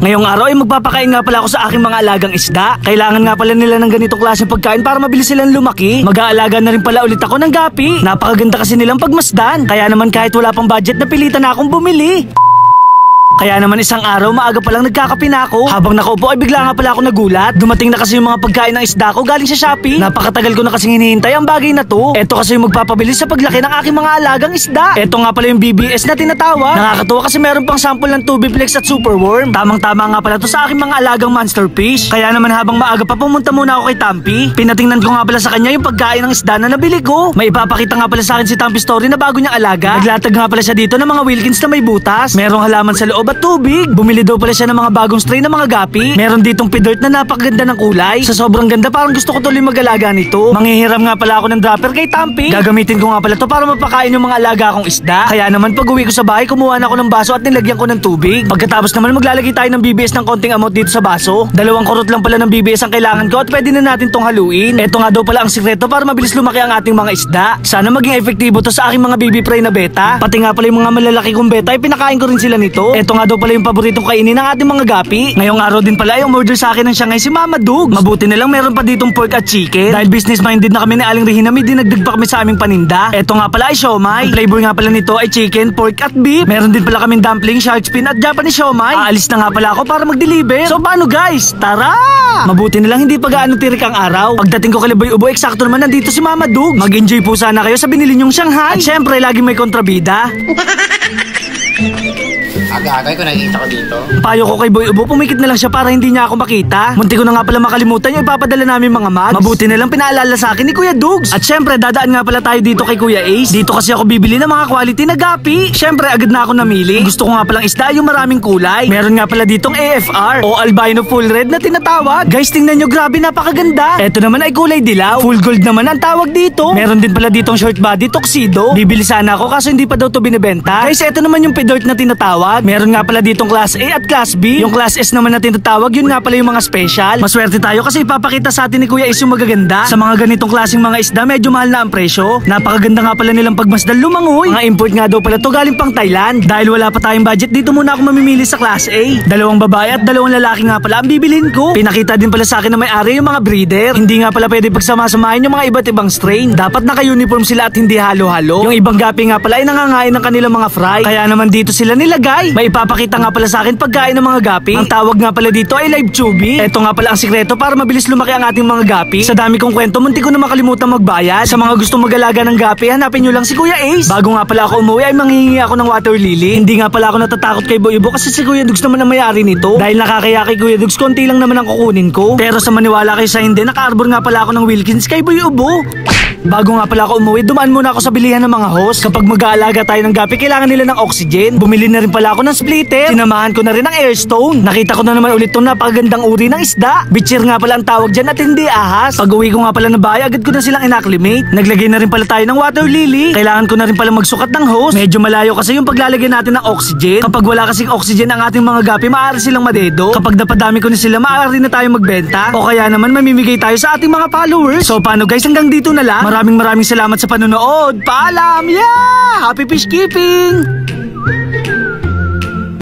Ngayong araw ay magpapakain nga pala ako sa aking mga alagang isda. Kailangan nga pala nila ng ganitong klaseng pagkain para mabilis silang lumaki. Mag-aalaga na rin pala ulit ako ng gapi. Napakaganda kasi nilang pagmasdan. Kaya naman kahit wala pang budget, napilitan na akong bumili. Kaya naman isang araw maaga pa lang nagkakape na ako. Habang nakaupo ay bigla nga pala ako nagulat. Dumating na kasi yung mga pagkain ng isda ko galing sa Shopee. Napakatagal ko na kasing hinihintay ang bagay na to. Ito kasi yung magpapabilis sa paglaki ng aking mga alagang isda. Ito nga pala yung BBS na tinatawag. Nakakatuwa kasi meron pang sample ng Tubiflex at Superworm. Tamang-tama nga pala to sa aking mga alagang monster fish. Kaya naman habang maaga pa pumunta muna ako kay Tampi. Pinatingnan ko nga pala sa kanya yung pagkain ng isda na nabili ko. May ipapakita nga pala sa akin si Tampi story na bago niyang alaga. Naglatag nga pala siya dito ng mga Wilkins na may butas. Merong halaman sa loob at tubig. Bumili daw pala siya ng mga bagong strain ng mga gapi. Meron ditong pidort na napakaganda ng kulay. Sa sobrang ganda parang gusto ko tuloy mag-alaga nito. Manghihiram nga pala ako ng dropper kay Tampi. Gagamitin ko nga pala to para mapakain yung mga alaga kong isda. Kaya naman pag uwi ko sa bahay, kumuha na ako ng baso at nilagyan ko ng tubig. Pagkatapos naman maglalagay tayo ng BBS ng konting amount dito sa baso. 2 kurot lang pala ng BBS ang kailangan ko at pwede na natin tong haluin. Ito nga daw pala ang sikreto para mabilis lumaki ang ating mga isda. Sana maging efektibo to sa aking mga baby prey na beta. Pati nga pala yung mga malalaki kong beta ay pinakain ko rin sila nito. Ito nga daw pala yung paboritong kainin ng ating mga gapi. Ngayong araw din pala ay umorder sa akin ng Shanghai si Mama Dugs. Mabuti na lang meron pa ditong pork at chicken. Dahil business minded na kami ni Aling Regina, may dinagdag pa kami sa aming paninda. Ito nga pala ay siomai. Ang flavor nga pala nito ay chicken, pork at beef. Meron din pala kaming dumpling, shark fin at Japanese siomai. Aalis na nga pala ako para mag-deliver. So paano guys? Tara! Mabuti na lang hindi pa gaano tirik ang araw. Pagdating ko kay Boy Ubo, eksakto naman nandito si Mama Dugs. Mag-enjoy po sana kayo sa binili nyong Shanghai. At syempre, laging may kontrabida. Aga-agay ko nakikita ko dito. Payo ko kay Boy Ubo, pumikit na lang siya para hindi niya ako makita. Munti ko na nga pala makalimutan yung ipapadala namin mga mags. Mabuti na lang pinaalala sa akin ni Kuya Dugs. At syempre, dadaan nga pala tayo dito kay Kuya Ace. Dito kasi ako bibili ng mga quality na gapi. Syempre, agad na ako namili. Gusto ko nga palang isda yung maraming kulay. Meron nga pala ditong AFR o albino full red na tinatawag. Guys, tingnan nyo, grabe, napakaganda. Ito naman ay kulay dilaw. Full gold naman ang tawag dito. Meron din pala ditong short body tuxedo. Bibili sana ako kaso hindi pa daw to binibenta. Guys, ito naman yung pedort na tinatawag. Meron nga pala ditong class A at class B. Yung class S naman na tinatawag, yun nga pala yung mga special. Maswerte tayo kasi ipapakita sa atin ni Kuya Ace yung magaganda. Sa mga ganitong klaseng mga isda, medyo mahal na ang presyo. Napakaganda nga pala nilang pagmasdan lumangoy. Mga import nga daw pala to galing pang Thailand. Dahil wala pa tayong budget, dito muna ako mamimili sa class A. 2 babae at 2 lalaki nga pala ang bibilhin ko. Pinakita din pala sa akin na may-ari yung mga breeder. Hindi nga pala pwede pagsama-samahin yung mga iba't ibang strain. Dapat naka-uniform sila at hindi halo-halo. Yung ibang gapi nga pala ay nangangain ng kanilang mga fry. Kaya naman dito sila nilagay. May ipapakita nga pala sa akin pagkain ng mga gapi. Ang tawag nga pala dito ay live tubing. Ito nga pala ang sikreto para mabilis lumaki ang ating mga gapi. Sa dami kong kwento, munti ko na makalimutan magbayad. Sa mga gustong mag-alaga ng gapi, hanapin nyo lang si Kuya Ace. Bago nga pala ako umuwi ay manghihingi ako ng water lily. Hindi nga pala ako natatakot kay Boy Ubo kasi si Kuya Dugs naman ang may-ari nito. Dahil nakakaya kay Kuya Dugs, konti lang naman ang kukunin ko. Pero sa maniwala kayo sa hindi, naka-arbor nga pala ako ng Wilkins kay Boy Ubo. Bago nga pala ako umuwi, dumaan muna ako sa bilihan ng mga host. Kapag mag-aalaga tayo ng gapi, kailangan nila ng oxygen. Bumili na rin pala ako ng splitter. Sinamahan ko na rin ng airstone. Nakita ko na naman ulit itong napakagandang uri ng isda. Bitcher nga pala ang tawag dyan at hindi ahas. Pag uwi ko nga pala ng bahay, agad ko na silang inacclimate. Naglagay na rin pala tayo ng water lily. Kailangan ko na rin pala magsukat ng hose. Medyo malayo kasi yung paglalagay natin ng oxygen. Kapag wala kasing oxygen ang ating mga gapi, maaari silang madedo. Kapag napadami ko na sila, maaari na tayo magbenta. O kaya naman mamimigay tayo sa ating mga followers. So paano guys, hanggang dito na lang. Maraming salamat sa panonood. Paalam! Yeah! Happy fish keeping!